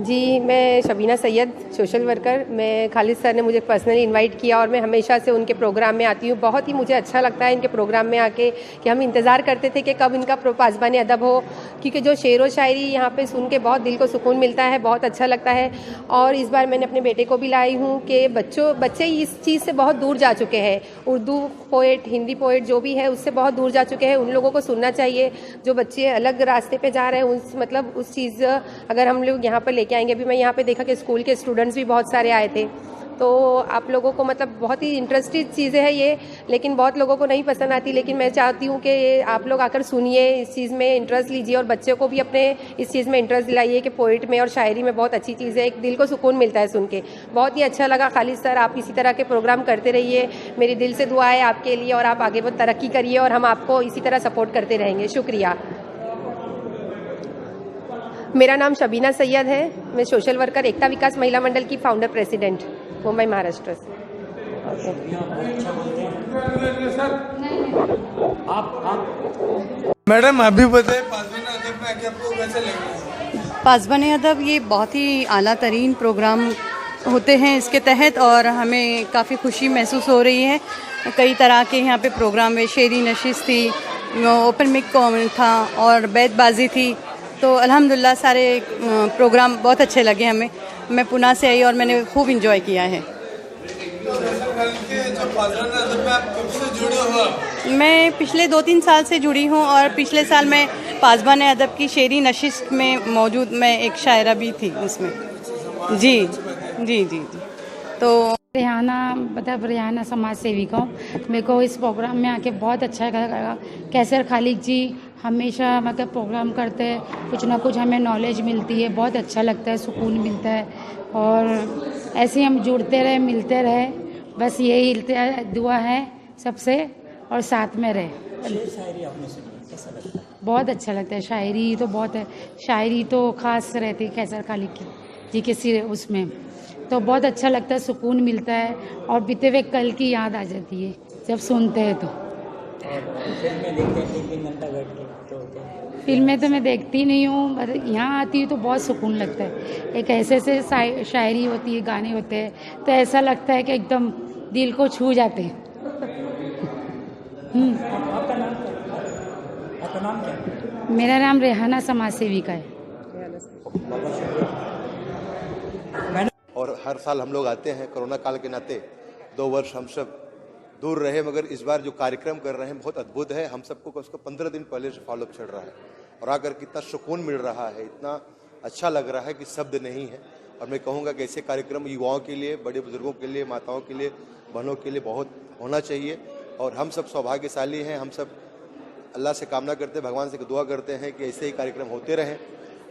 जी, मैं Shabina Syed, social worker. मैं Khalid sir ने मुझे पर्सनली इनवाइट किया और मैं हमेशा से उनके प्रोग्राम में आती हूँ। बहुत ही मुझे अच्छा लगता है इनके प्रोग्राम में आके कि हम इंतज़ार करते थे कि कब इनका पासबान अदब हो, क्योंकि जो शेर व शायरी यहाँ पे सुन के बहुत दिल को सुकून मिलता है, बहुत अच्छा लगता है। और इस बार मैंने अपने बेटे को भी लाई हूँ कि बच्चे इस चीज़ से बहुत दूर जा चुके हैं। उर्दू पोएट, हिंदी पोएट जो भी है उससे बहुत दूर जा चुके हैं। उन लोगों को सुनना चाहिए जो बच्चे अलग रास्ते पे जा रहे हैं। उस चीज़ अगर हम लोग यहाँ पर लेके आएंगे। अभी मैं यहाँ पे देखा कि स्कूल के स्टूडेंट्स भी बहुत सारे आए थे, तो आप लोगों को बहुत ही इंटरेस्टिंग चीज़ें हैं ये, लेकिन बहुत लोगों को नहीं पसंद आती। लेकिन मैं चाहती हूँ कि आप लोग आकर सुनिए, इस चीज़ में इंटरेस्ट लीजिए और बच्चों को भी अपने इस चीज़ में इंटरेस्ट दिलाइए कि पोइट में और शायरी में बहुत अच्छी चीज़ है। एक दिल को सुकून मिलता है सुन के। बहुत ही अच्छा लगा खालिद सर, आप इसी तरह के प्रोग्राम करते रहिए। मेरी दिल से दुआ है आपके लिए और आप आगे बहुत तरक्की करिए और हम आपको इसी तरह सपोर्ट करते रहेंगे। शुक्रिया। मेरा नाम शबीना सैयद है। मैं सोशल वर्कर, एकता विकास महिला मंडल की फाउंडर प्रेसिडेंट, मुंबई महाराष्ट्र से। मैडम अभी बताइए पासबान अदब में आके आपको कैसे लग रहा है? पासबान अदब ये बहुत ही आला तरीन प्रोग्राम होते हैं इसके तहत, और हमें काफ़ी खुशी महसूस हो रही है। कई तरह के यहाँ पे प्रोग्राम में शेरी नशिश थी, ओपन मिक था और बैतबाजी थी। तो अल्हम्दुलिल्लाह सारे प्रोग्राम बहुत अच्छे लगे हमें। मैं पुणे से आई और मैंने खूब इंजॉय किया है। मैं पिछले 2-3 साल से जुड़ी हूँ और पिछले साल मैं पासबान अदब की शेरी नशिश में मौजूद, मैं एक शायरा भी थी उसमें। जी जी जी जी। तो रेहाना समाज सेविका हूँ। मेरे को इस प्रोग्राम में आके बहुत अच्छा लगा। कैसर खालिद जी हमेशा प्रोग्राम करते हैं, कुछ ना कुछ हमें नॉलेज मिलती है, बहुत अच्छा लगता है, सुकून मिलता है। और ऐसे हम जुड़ते रहे, मिलते रहे, बस यही दुआ है सबसे, और साथ में रहे। बहुत अच्छा लगता है। शायरी तो बहुत है, शायरी तो ख़ास रहती है कैसर खालिद की जी के सिरे उसमें, तो बहुत अच्छा लगता है, सुकून मिलता है और बीते हुए कल की याद आ जाती है जब सुनते हैं। तो फिल्में तो मैं देखती नहीं हूँ, यहाँ आती हूँ तो बहुत सुकून लगता है। एक ऐसे शायरी होती है, गाने होते हैं, तो ऐसा लगता है कि एकदम दिल को छू जाते हैं। आपका नाम क्या? मेरा नाम रेहाना समाज सेविका है। और हर साल हम लोग आते हैं, कोरोना काल के नाते 2 वर्ष हम सब दूर रहे, मगर इस बार जो कार्यक्रम कर रहे हैं बहुत अद्भुत है। हम सबको उसको 15 दिन पहले से फॉलोअप चल रहा है और आकर कितना सुकून मिल रहा है, इतना अच्छा लग रहा है कि शब्द नहीं है। और मैं कहूँगा कि ऐसे कार्यक्रम युवाओं के लिए, बड़े बुजुर्गों के लिए, माताओं के लिए, बहनों के लिए बहुत होना चाहिए। और हम सब सौभाग्यशाली हैं। हम सब अल्लाह से कामना करते हैं, भगवान से दुआ करते हैं कि ऐसे ही कार्यक्रम होते रहें।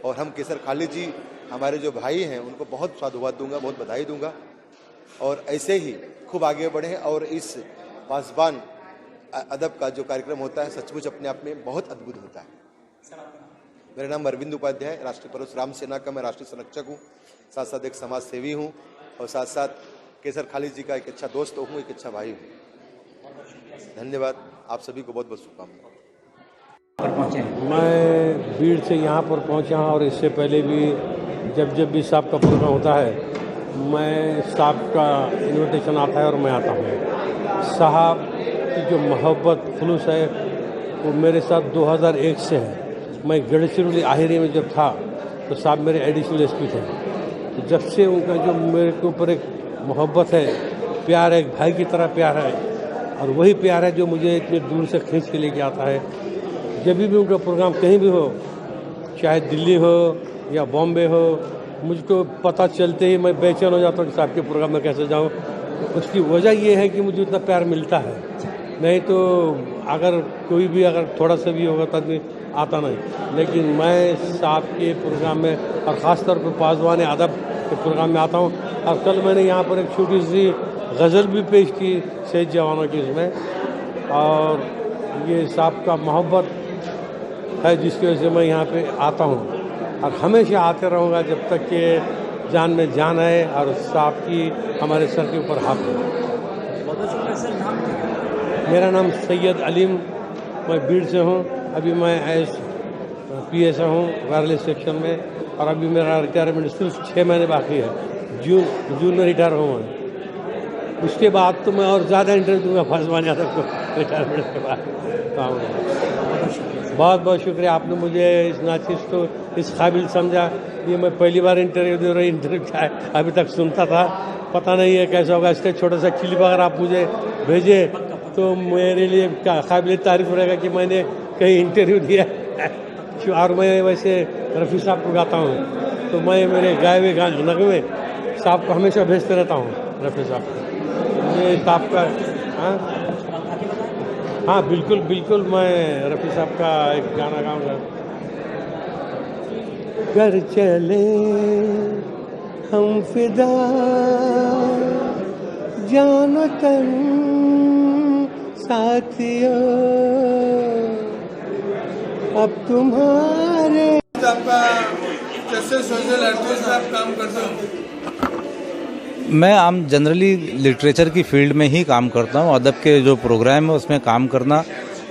और हम कैसर खालिद जी हमारे जो भाई हैं उनको बहुत साधुवाद दूंगा, बहुत बधाई दूंगा और ऐसे ही खूब आगे बढ़ें। और इस पासबान अदब का जो कार्यक्रम होता है सचमुच अपने आप में बहुत अद्भुत होता है। मेरा नाम अरविंद उपाध्याय, राष्ट्रीय परशुराम सेना का मैं राष्ट्रीय संरक्षक हूँ, साथ साथ एक समाज सेवी हूँ और साथ साथ कैसर खालिद जी का एक अच्छा दोस्त हूँ, एक अच्छा भाई हूँ। धन्यवाद। आप सभी को बहुत बहुत शुभकामनाएं। मैं भीड़ से यहाँ पर पहुँचा और इससे पहले भी जब भी साहब का प्रोग्राम होता है, मैं साहब का इनविटेशन आता है और मैं आता हूँ। साहब की जो मोहब्बत खुलूस है वो मेरे साथ 2001 से है। मैं गढ़चिरौली आहिरी में जब था तो साहब मेरे एडिशनल एसपी थे। तो जब से उनका जो मेरे के ऊपर एक मोहब्बत है, प्यार है, एक भाई की तरह प्यार है, और वही प्यार है जो मुझे इतनी दूर से खींच के लेके आता है। जब भी उनका प्रोग्राम कहीं भी हो, चाहे दिल्ली हो या बॉम्बे हो, मुझको पता चलते ही मैं बेचैन हो जाता हूँ कि साहब के प्रोग्राम में कैसे जाऊँ। उसकी वजह ये है कि मुझे इतना प्यार मिलता है, नहीं तो अगर कोई भी अगर थोड़ा सा भी होगा तो आदमी आता नहीं। लेकिन मैं साहब के प्रोग्राम में और ख़ास तौर पर पासबान अदब के प्रोग्राम में आता हूँ। और कल मैंने यहाँ पर एक छोटी सी गज़ल भी पेश की शहीद जवानों की इसमें, और ये साहब का मोहब्बत है जिसकी वजह से मैं यहाँ पे आता हूँ और हमेशा आते रहूँगा जब तक कि जान में जान है और साहब की हमारे सर के ऊपर हाथ है। मेरा नाम सैयद अलीम, मैं भीड़ से हूँ। अभी मैं एस PSA हूँ वायरलेस सेक्शन में। और अभी मेरा रिटायरमेंट सिर्फ 6 महीने बाकी है। जून में रिटायर हूँ मैं। उसके बाद तो मैं और ज़्यादा इंटरव्यू दूंगा पासवान यादव को रिटायरमेंट के बाद। बहुत बहुत शुक्रिया, आपने मुझे इस नाचिस को इस काबिल समझा। ये मैं पहली बार इंटरव्यू दे रहा हूँ। इंटरव्यू क्या है अभी तक सुनता था, पता नहीं है कैसा होगा। इसलिए छोटा सा क्लिप अगर आप मुझे भेजे तो मेरे लिए काबिल तारीफ रहेगा कि मैंने कहीं इंटरव्यू दिया और मैं वैसे रफ़ी साहब को गाता हूँ, तो मैं मेरे गाए हुए नगमे साहब को हमेशा भेजते रहता हूँ, रफ़ी साहब को। ये साहब का हाँ बिल्कुल बिल्कुल, मैं रफ़ी साहब का एक गाना गाऊंगा। घर चले हम फिदा जानो तन साथियों, अब तुम्हारे आपका कैसे सोशल आर्टिस्ट आप काम करते हो? मैं आम जनरली लिटरेचर की फील्ड में ही काम करता हूँ। अदब के जो प्रोग्राम है उसमें काम करना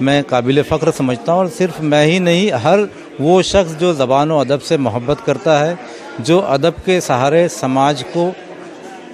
मैं काबिल फ़ख्र समझता हूँ। और सिर्फ मैं ही नहीं, हर वो शख्स जो ज़बान व अदब से मोहब्बत करता है, जो अदब के सहारे समाज को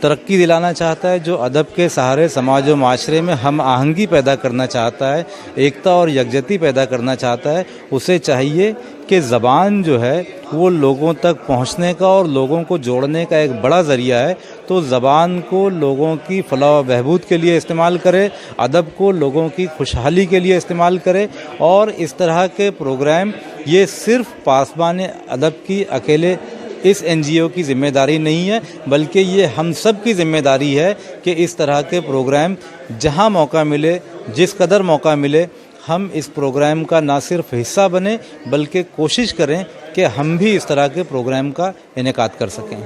तरक्की दिलाना चाहता है, जो अदब के सहारे समाज व माशरे में हम आहंगी पैदा करना चाहता है, एकता और यकजहती पैदा करना चाहता है, उसे चाहिए कि ज़बान जो है वो लोगों तक पहुंचने का और लोगों को जोड़ने का एक बड़ा ज़रिया है। तो ज़बान को लोगों की फलाह व बहबूद के लिए इस्तेमाल करे, अदब को लोगों की खुशहाली के लिए इस्तेमाल करे। और इस तरह के प्रोग्राम ये सिर्फ पासबान अदब की अकेले इस एनजीओ की जिम्मेदारी नहीं है, बल्कि ये हम सब की जिम्मेदारी है कि इस तरह के प्रोग्राम जहां मौका मिले, जिस कदर मौका मिले, हम इस प्रोग्राम का ना सिर्फ हिस्सा बने बल्कि कोशिश करें कि हम भी इस तरह के प्रोग्राम का इनेकाद कर सकें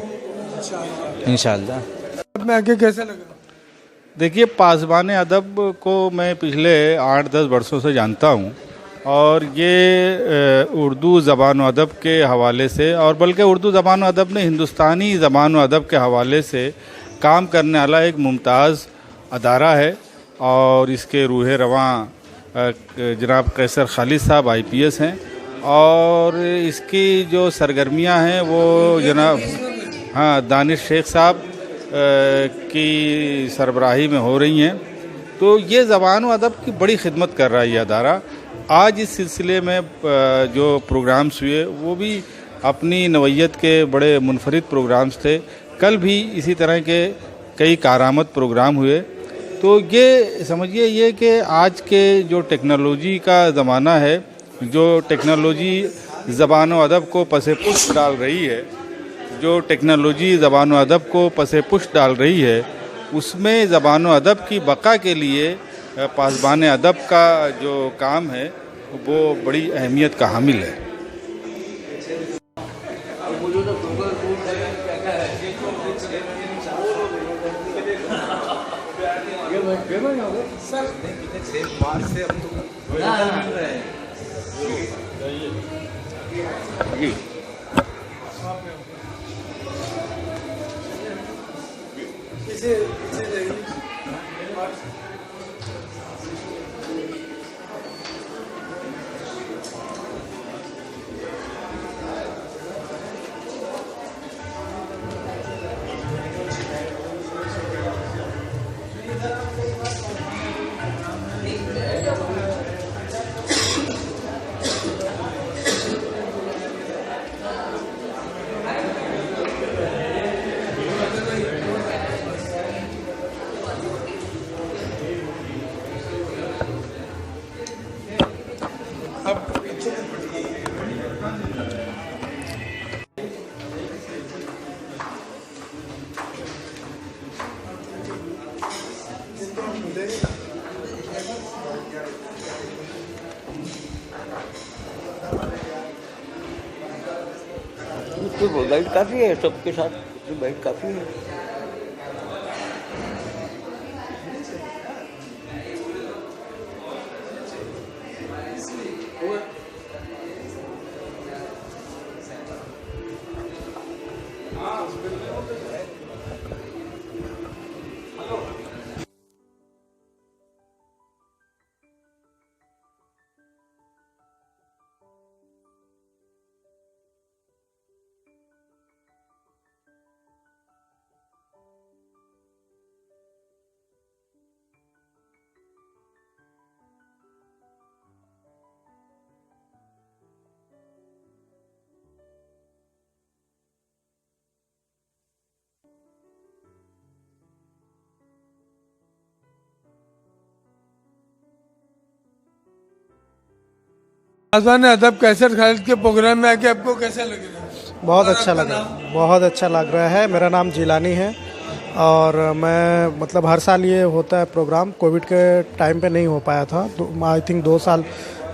इंशाअल्लाह। में आके कैसा लगा? देखिए, पासबान अदब को मैं पिछले 8-10 वर्षों से जानता हूँ और ये उर्दू ज़बान व अदब के हवाले से, और बल्कि उर्दू ज़बान व अदब ने हिंदुस्तानी ज़बान व अदब के हवाले से काम करने वाला एक मुमताज़ अदारा है। और इसके रूह रवां जनाब कैसर खालिद साहब IPS हैं, और इसकी जो सरगर्मियां हैं वो जनाब दानिश शेख साहब की सरबराही में हो रही हैं। तो ये ज़बान व अदब की बड़ी खिदमत कर रहा है ये अदारा। आज इस सिलसिले में जो प्रोग्राम्स हुए वो भी अपनी नवैयत के बड़े मुनफरिद प्रोग्राम्स थे। कल भी इसी तरह के कई कारामद प्रोग्राम हुए। तो ये समझिए ये कि आज के जो टेक्नोलॉजी का ज़माना है, जो टेक्नोलॉजी ज़बान व अदब को पसे पुष्ट डाल रही है, जो टेक्नोलॉजी ज़बान व अदब को पसे पुष्ट डाल रही है, उसमें ज़बान व अदब की बका के लिए पासबान अदब का जो काम है वो बड़ी अहमियत का हामिल है। तो गाइड काफ़ी है, सबके साथ गाइड काफ़ी है। पासवान अदब कैसर खालिद के प्रोग्राम में आके आपको कैसा लग रहा है? बहुत अच्छा लगा, बहुत अच्छा लग रहा है। मेरा नाम जिलानी है और मैं मतलब हर साल ये होता है प्रोग्राम। कोविड के टाइम पे नहीं हो पाया था, आई थिंक 2 साल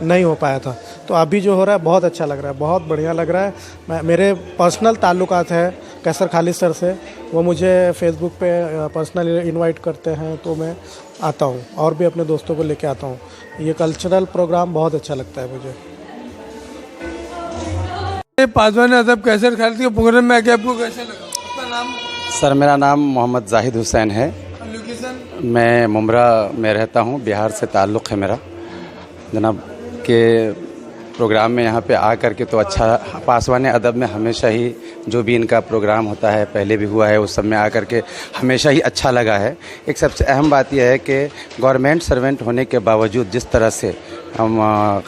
नहीं हो पाया था, तो अभी जो हो रहा है बहुत अच्छा लग रहा है, बहुत बढ़िया लग रहा है। मेरे पर्सनल ताल्लुकात है कैसर खालिद सर से, वो मुझे फेसबुक पे पर्सनली इनवाइट करते हैं तो मैं आता हूँ और भी अपने दोस्तों को लेके आता हूँ। ये कल्चरल प्रोग्राम बहुत अच्छा लगता है मुझे। पासवान अदब कैसर खालिद के प्रोग्राम में आके आपको कैसा लगा? आपका नाम? सर मेरा नाम मोहम्मद जाहिद हुसैन है। लोकेशन? मैं मुमरा में रहता हूँ, बिहार से ताल्लुक़ है मेरा। जनाब के प्रोग्राम में यहाँ पे आ कर के तो अच्छा, पासवान अदब में हमेशा ही जो भी इनका प्रोग्राम होता है, पहले भी हुआ है, उस सब में आ कर के हमेशा ही अच्छा लगा है। एक सबसे अहम बात यह है कि गवर्नमेंट सर्वेंट होने के बावजूद जिस तरह से हम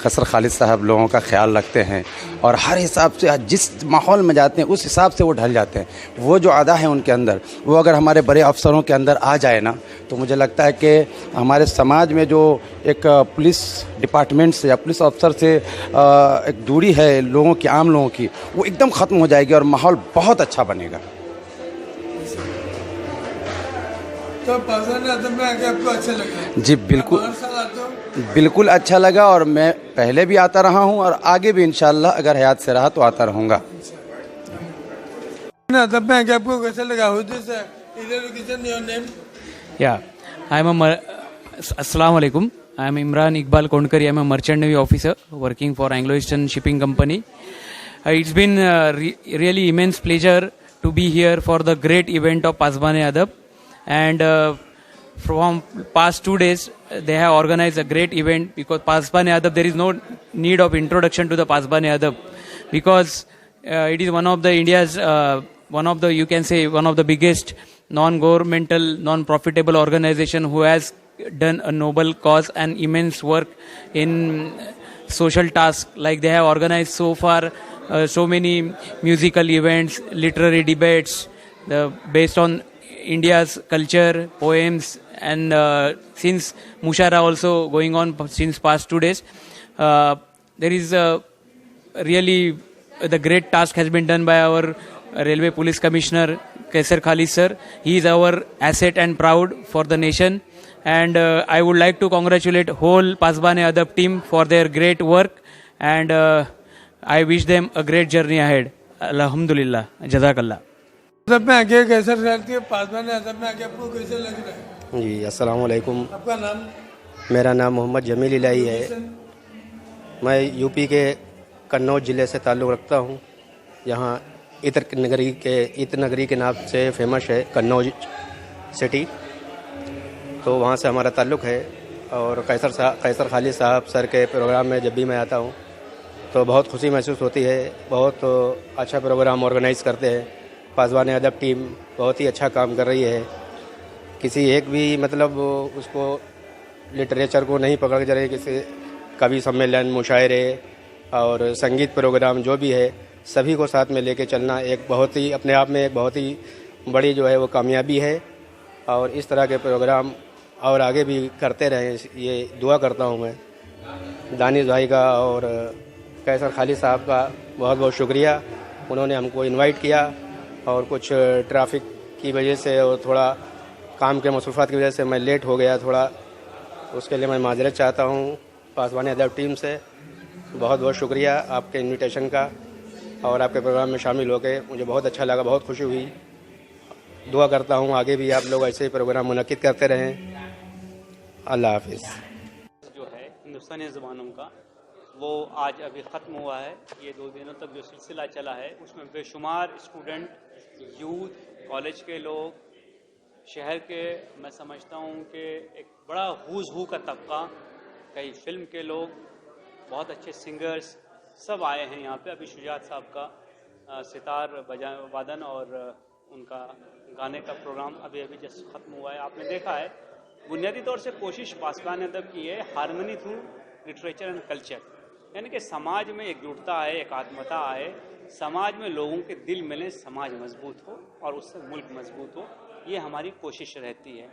कैसर खालिद साहब लोगों का ख्याल रखते हैं और हर हिसाब से जिस माहौल में जाते हैं उस हिसाब से वो ढल जाते हैं। वो जो अदा है उनके अंदर, वो अगर हमारे बड़े अफसरों के अंदर आ जाए ना, तो मुझे लगता है कि हमारे समाज में जो एक पुलिस डिपार्टमेंट से या पुलिस अफसर से एक दूरी है लोगों की, आम लोगों की, वो एकदम ख़त्म हो जाएगी और माहौल बहुत अच्छा बनेगा। तो पासवान अदब में आके आपको अच्छा लगा? जी बिल्कुल, हर साल आते हो? बिल्कुल अच्छा लगा और मैं पहले भी आता रहा हूं और आगे भी इंशाल्लाह अगर हयात से रहा तो आता रहूँगा। अदब में आके आपको कैसा लगा? Location, your name? Yeah, Assalamu alaikum. I am Imran Iqbal Kondkari. I am a merchant navy officer working for Anglo-Eastern Shipping Company. It's been really immense pleasure to be here for the great event of Pasbane-e-Adab. And from past 2 days, they have organized a great event because Pasbane-e-Adab, there is no need of introduction to the Pasbane-e-Adab because it is one of the India's, one of the biggest non-governmental, non-profitable organization who has done a noble cause and immense work in social tasks. Like they have organized so far so many musical events, literary debates based on India's culture, poems, and since Mushara also going on since past 2 days, there is really the great task has been done by our Railway Police Commissioner Kaisar Khalid sir. He is our asset and proud for the nation. And I would like to congratulate whole Pasbane-e-Adab team for their great work. And I wish them a great journey ahead. Alhamdulillah. Jazakallah. अदब में आके कैसर खालिद के पासवान-ए-अदब में आके आपको कैसा लग रहा है? जी अस्सलाम वालेकुम। आपका नाम? मेरा नाम मोहम्मद जमील इलाही है। मैं यूपी के कन्नौज ज़िले से ताल्लुक़ रखता हूँ। यहाँ इत्र नगरी के नाम से फेमस है कन्नौज सिटी, तो वहाँ से हमारा ताल्लुक़ है। और कैसर खालिद साहब सर के प्रोग्राम में जब भी मैं आता हूँ तो बहुत खुशी महसूस होती है। बहुत अच्छा प्रोग्राम ऑर्गेनाइज़ करते हैं। पासवान-ए-अदब टीम बहुत ही अच्छा काम कर रही है। किसी एक भी मतलब उसको लिटरेचर को नहीं पकड़ के चले, किसी कवि सम्मेलन, मुशायरे और संगीत प्रोग्राम जो भी है, सभी को साथ में लेके चलना एक बहुत ही अपने आप में एक बहुत ही बड़ी जो है वो कामयाबी है। और इस तरह के प्रोग्राम और आगे भी करते रहें, ये दुआ करता हूँ मैं। दानिश भाई का और कैसर खालिद साहब का बहुत बहुत शुक्रिया, उन्होंने हमको इनवाइट किया और कुछ ट्रैफिक की वजह से और थोड़ा काम के मसरूफ़ात की वजह से मैं लेट हो गया थोड़ा, उसके लिए मैं माजरत चाहता हूँ पासवान-ए-अदब टीम से। बहुत बहुत शुक्रिया आपके इनविटेशन का और आपके प्रोग्राम में शामिल होकर मुझे बहुत अच्छा लगा, बहुत खुशी हुई। दुआ करता हूँ आगे भी आप लोग ऐसे ही प्रोग्राम मुनक्किद करते रहें। अल्लाह हाफिज़। जो है हिंदुस्तानी ज़बानों का वो आज अभी ख़त्म हुआ है। ये 2 दिनों तक जो सिलसिला चला है उसमें बेशुमार स्टूडेंट, यूथ, कॉलेज के लोग, शहर के, मैं समझता हूँ कि एक बड़ा हुज़ हू का तबका, कई फिल्म के लोग, बहुत अच्छे सिंगर्स सब आए हैं यहाँ पे। अभी शुजात साहब का सितार वादन और उनका गाने का प्रोग्राम अभी जस्ट ख़त्म हुआ है। आपने देखा है बुनियादी तौर से कोशिश पासवान-ए-अदब की है harmony through literature and culture, यानी कि समाज में एकजुटता आए, एकात्मता आए, समाज में लोगों के दिल मिले, समाज मजबूत हो और उससे मुल्क मजबूत हो, ये हमारी कोशिश रहती है।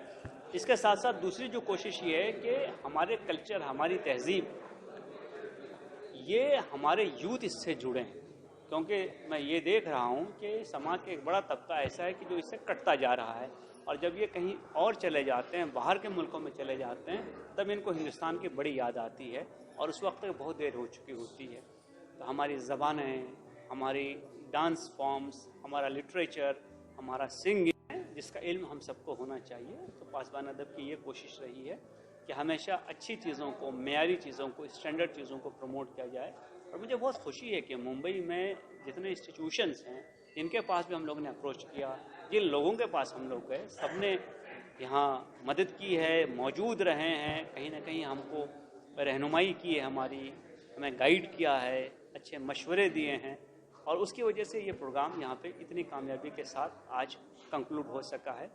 इसके साथ साथ दूसरी जो कोशिश ये है कि हमारे कल्चर, हमारी तहजीब ये हमारे यूथ इससे जुड़े हैं, क्योंकि मैं ये देख रहा हूँ कि समाज का एक बड़ा तबका ऐसा है कि जो इससे कटता जा रहा है, और जब ये कहीं और चले जाते हैं, बाहर के मुल्कों में चले जाते हैं, तब इनको हिंदुस्तान की बड़ी याद आती है और उस वक्त तक बहुत देर हो चुकी होती है। तो हमारी ज़बानें, हमारी डांस फॉर्म्स, हमारा लिटरेचर, हमारा सिंगिंग, जिसका इल्म हम सबको होना चाहिए। तो पासबान अदब की ये कोशिश रही है कि हमेशा अच्छी चीज़ों को, मेयारी चीज़ों को, स्टैंडर्ड चीज़ों को प्रमोट किया जाए। और मुझे बहुत खुशी है कि मुंबई में जितने इंस्टीट्यूशंस हैं, जिनके पास भी हम लोगों ने अप्रोच किया, जिन लोगों के पास हम लोग गए, सबने यहाँ मदद की है, मौजूद रहे हैं, कहीं ना कहीं हमको रहनुमाई की है, हमें गाइड किया है, अच्छे मशवरे दिए हैं, और उसकी वजह से ये प्रोग्राम यहाँ पे इतनी कामयाबी के साथ आज कंक्लूड हो सका है।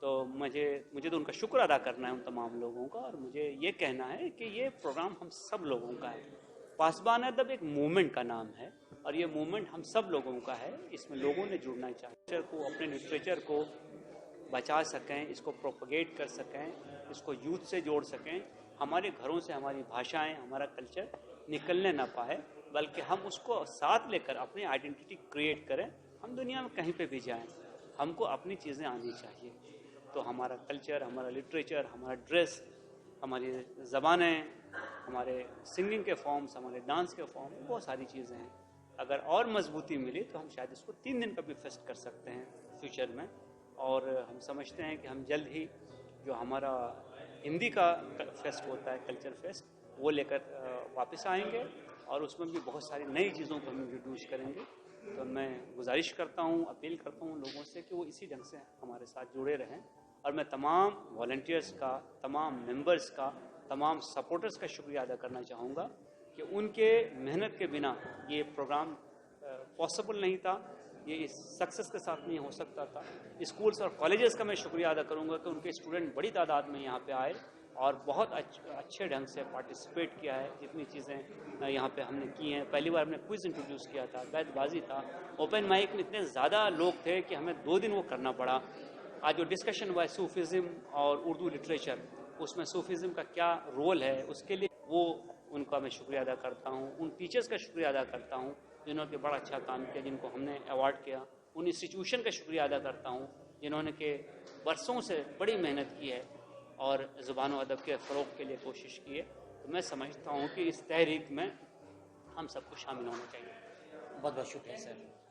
तो मुझे तो उनका शुक्र अदा करना है उन तमाम लोगों का, और मुझे ये कहना है कि ये प्रोग्राम हम सब लोगों का है। पासबान अदब एक मूवमेंट का नाम है, और ये मूवमेंट हम सब लोगों का है। इसमें लोगों ने जुड़ना चाहिए, को अपने लिटरेचर को बचा सकें, इसको प्रोपगेट कर सकें, इसको यूथ से जोड़ सकें। हमारे घरों से हमारी भाषाएं, हमारा कल्चर निकलने ना पाए, बल्कि हम उसको साथ लेकर अपनी आइडेंटिटी क्रिएट करें। हम दुनिया में कहीं पे भी जाएं, हमको अपनी चीज़ें आनी चाहिए। तो हमारा कल्चर, हमारा लिटरेचर, हमारा ड्रेस, हमारी ज़बानें, हमारे सिंगिंग के फॉर्म्स, हमारे डांस के फॉर्म, बहुत सारी चीज़ें हैं। अगर और मजबूती मिली तो हम शायद इसको 3 दिन का भी फेस्ट कर सकते हैं फ्यूचर में। और हम समझते हैं कि हम जल्द ही जो हमारा हिंदी का फेस्ट होता है, कल्चर फेस्ट, वो लेकर वापस आएंगे, और उसमें भी बहुत सारी नई चीज़ों को हम इंट्रोड्यूस करेंगे। तो मैं गुजारिश करता हूँ, अपील करता हूँ लोगों से कि वो इसी ढंग से हमारे साथ जुड़े रहें। और मैं तमाम वॉलंटियर्स का, तमाम मेंबर्स का, तमाम सपोर्टर्स का शुक्रिया अदा करना चाहूँगा कि उनके मेहनत के बिना ये प्रोग्राम पॉसिबल नहीं था, ये इस सक्सेस के साथ नहीं हो सकता था। स्कूल्स और कॉलेजेस का मैं शुक्रिया अदा करूँगा कि उनके स्टूडेंट बड़ी तादाद में यहाँ पे आए और बहुत अच्छे ढंग से पार्टिसिपेट किया है। जितनी चीज़ें यहाँ पे हमने की हैं, पहली बार हमने क्विज इंट्रोड्यूस किया था, बैतबाजी था, ओपन माइक में इतने ज़्यादा लोग थे कि हमें 2 दिन वो करना पड़ा। आज जो डिस्कशन हुआ है सूफिज़म और उर्दू लिटरेचर, उसमें सूफिज़म का क्या रोल है, उसके लिए वो उनका मैं शुक्रिया अदा करता हूँ। उन टीचर्स का शुक्रिया अदा करता हूँ जिन्होंने बड़ा अच्छा काम किया, जिनको हमने अवार्ड किया। उन इंस्टीट्यूशन का शुक्रिया अदा करता हूँ जिन्होंने के बरसों से बड़ी मेहनत की है और ज़ुबान व अदब के फ़रोग़ के लिए कोशिश की है। तो मैं समझता हूँ कि इस तहरीक में हम सबको शामिल होना चाहिए। बहुत बहुत शुक्रिया सर।